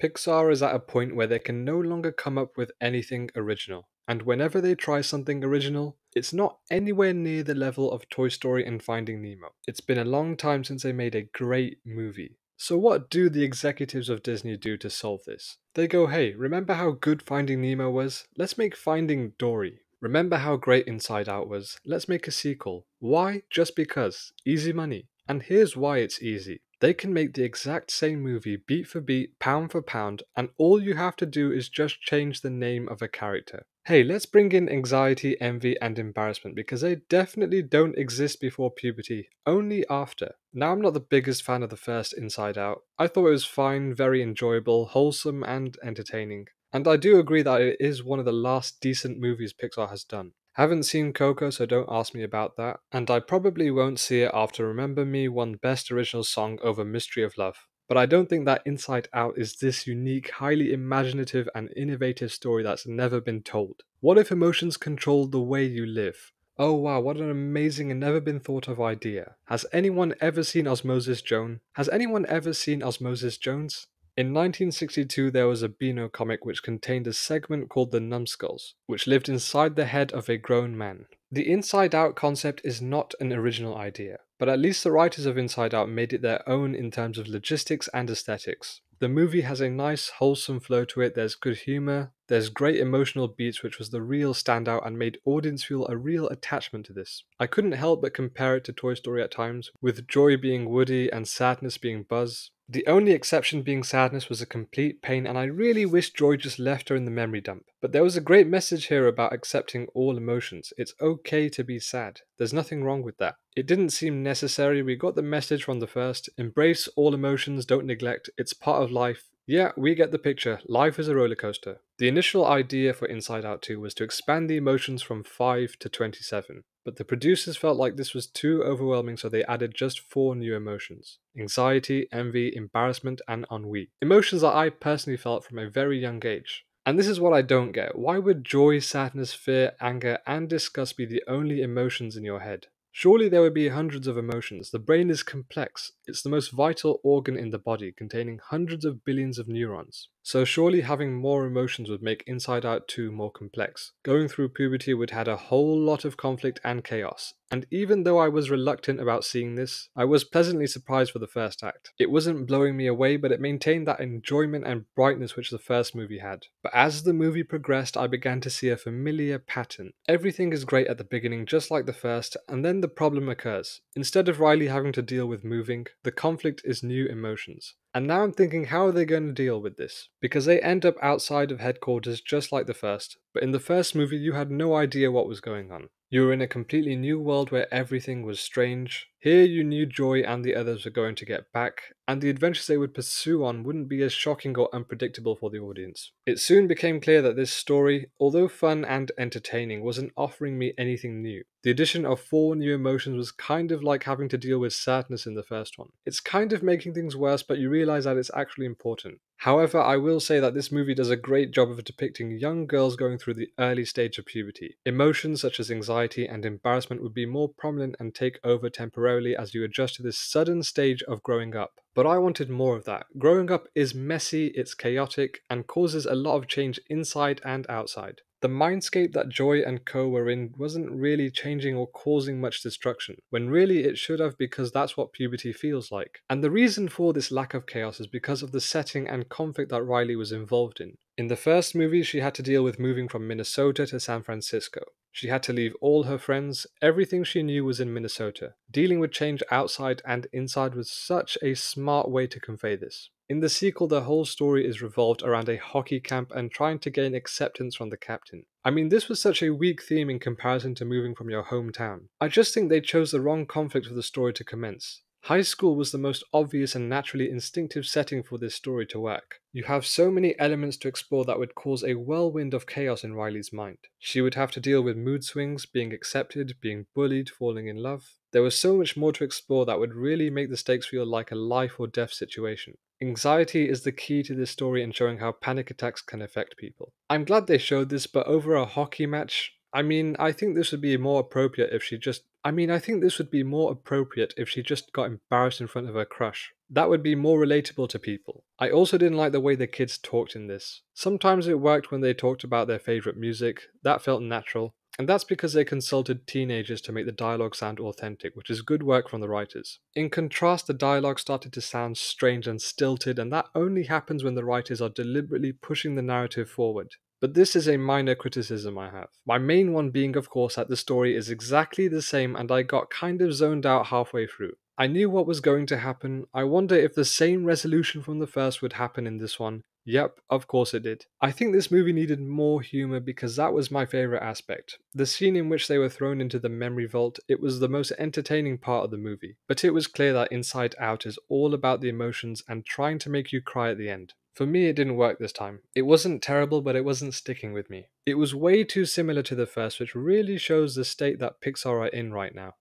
Pixar is at a point where they can no longer come up with anything original. And whenever they try something original, it's not anywhere near the level of Toy Story and Finding Nemo. It's been a long time since they made a great movie. So what do the executives of Disney do to solve this? They go, hey, remember how good Finding Nemo was? Let's make Finding Dory. Remember how great Inside Out was? Let's make a sequel. Why? Just because. Easy money. And here's why it's easy. They can make the exact same movie beat for beat, pound for pound, and all you have to do is just change the name of a character. Hey, let's bring in anxiety, envy, and embarrassment because they definitely don't exist before puberty, only after. Now, I'm not the biggest fan of the first Inside Out. I thought it was fine, very enjoyable, wholesome, and entertaining. And I do agree that it is one of the last decent movies Pixar has done. Haven't seen Coco, so don't ask me about that, and I probably won't see it after Remember Me won Best Original Song over Mystery of Love. But I don't think that Inside Out is this unique, highly imaginative and innovative story that's never been told. What if emotions control the way you live? Oh wow, what an amazing and never been thought of idea. Has anyone ever seen Osmosis Jones? Has anyone ever seen Osmosis Jones? In 1962, there was a Beano comic which contained a segment called the Numbskulls, which lived inside the head of a grown man. The Inside Out concept is not an original idea, but at least the writers of Inside Out made it their own in terms of logistics and aesthetics. The movie has a nice, wholesome flow to it, there's good humor, there's great emotional beats which was the real standout and made audience feel a real attachment to this. I couldn't help but compare it to Toy Story at times, with joy being Woody and sadness being Buzz. The only exception being sadness was a complete pain, and I really wish Joy just left her in the memory dump. But there was a great message here about accepting all emotions. It's okay to be sad. There's nothing wrong with that. It didn't seem necessary. We got the message from the first. Embrace all emotions, don't neglect. It's part of life. Yeah, we get the picture. Life is a roller coaster. The initial idea for Inside Out 2 was to expand the emotions from 5 to 27. But the producers felt like this was too overwhelming, so they added just 4 new emotions: anxiety, envy, embarrassment, and ennui. Emotions that I personally felt from a very young age. And this is what I don't get. Why would joy, sadness, fear, anger, and disgust be the only emotions in your head? Surely there would be hundreds of emotions. The brain is complex. It's the most vital organ in the body, containing hundreds of billions of neurons. So surely having more emotions would make Inside Out 2 more complex. Going through puberty would add a whole lot of conflict and chaos. And even though I was reluctant about seeing this, I was pleasantly surprised for the first act. It wasn't blowing me away, but it maintained that enjoyment and brightness which the first movie had. But as the movie progressed, I began to see a familiar pattern. Everything is great at the beginning, just like the first, and then the problem occurs. Instead of Riley having to deal with moving, the conflict is new emotions. And now I'm thinking, how are they going to deal with this? Because they end up outside of headquarters just like the first, but in the first movie you had no idea what was going on. You were in a completely new world where everything was strange. Here you knew Joy and the others were going to get back, and the adventures they would pursue on wouldn't be as shocking or unpredictable for the audience. It soon became clear that this story, although fun and entertaining, wasn't offering me anything new. The addition of 4 new emotions was kind of like having to deal with sadness in the first one. It's kind of making things worse, but you realize that it's actually important. However, I will say that this movie does a great job of depicting young girls going through the early stage of puberty. Emotions such as anxiety and embarrassment would be more prominent and take over temporarily as you adjust to this sudden stage of growing up. But I wanted more of that. Growing up is messy, it's chaotic, and causes a lot of change inside and outside. The mindscape that Joy and Co were in wasn't really changing or causing much destruction, when really it should have, because that's what puberty feels like. And the reason for this lack of chaos is because of the setting and conflict that Riley was involved in. In the first movie, she had to deal with moving from Minnesota to San Francisco. She had to leave all her friends, everything she knew was in Minnesota. Dealing with change outside and inside was such a smart way to convey this. In the sequel, the whole story is revolved around a hockey camp and trying to gain acceptance from the captain. I mean, this was such a weak theme in comparison to moving from your hometown. I just think they chose the wrong conflict for the story to commence. High school was the most obvious and naturally instinctive setting for this story to work. You have so many elements to explore that would cause a whirlwind of chaos in Riley's mind. She would have to deal with mood swings, being accepted, being bullied, falling in love. There was so much more to explore that would really make the stakes feel like a life or death situation. Anxiety is the key to this story in showing how panic attacks can affect people. I'm glad they showed this, but over a hockey match, I think this would be more appropriate if she just. I think this would be more appropriate if she just got embarrassed in front of her crush. That would be more relatable to people. I also didn't like the way the kids talked in this. Sometimes it worked when they talked about their favourite music, that felt natural. And that's because they consulted teenagers to make the dialogue sound authentic, which is good work from the writers. In contrast, the dialogue started to sound strange and stilted, and that only happens when the writers are deliberately pushing the narrative forward. But this is a minor criticism I have. My main one being, of course, that the story is exactly the same and I got kind of zoned out halfway through. I knew what was going to happen. I wonder if the same resolution from the first would happen in this one. Yep, of course it did. I think this movie needed more humour because that was my favourite aspect. The scene in which they were thrown into the memory vault, it was the most entertaining part of the movie. But it was clear that Inside Out is all about the emotions and trying to make you cry at the end. For me, it didn't work this time. It wasn't terrible, but it wasn't sticking with me. It was way too similar to the first, which really shows the state that Pixar are in right now.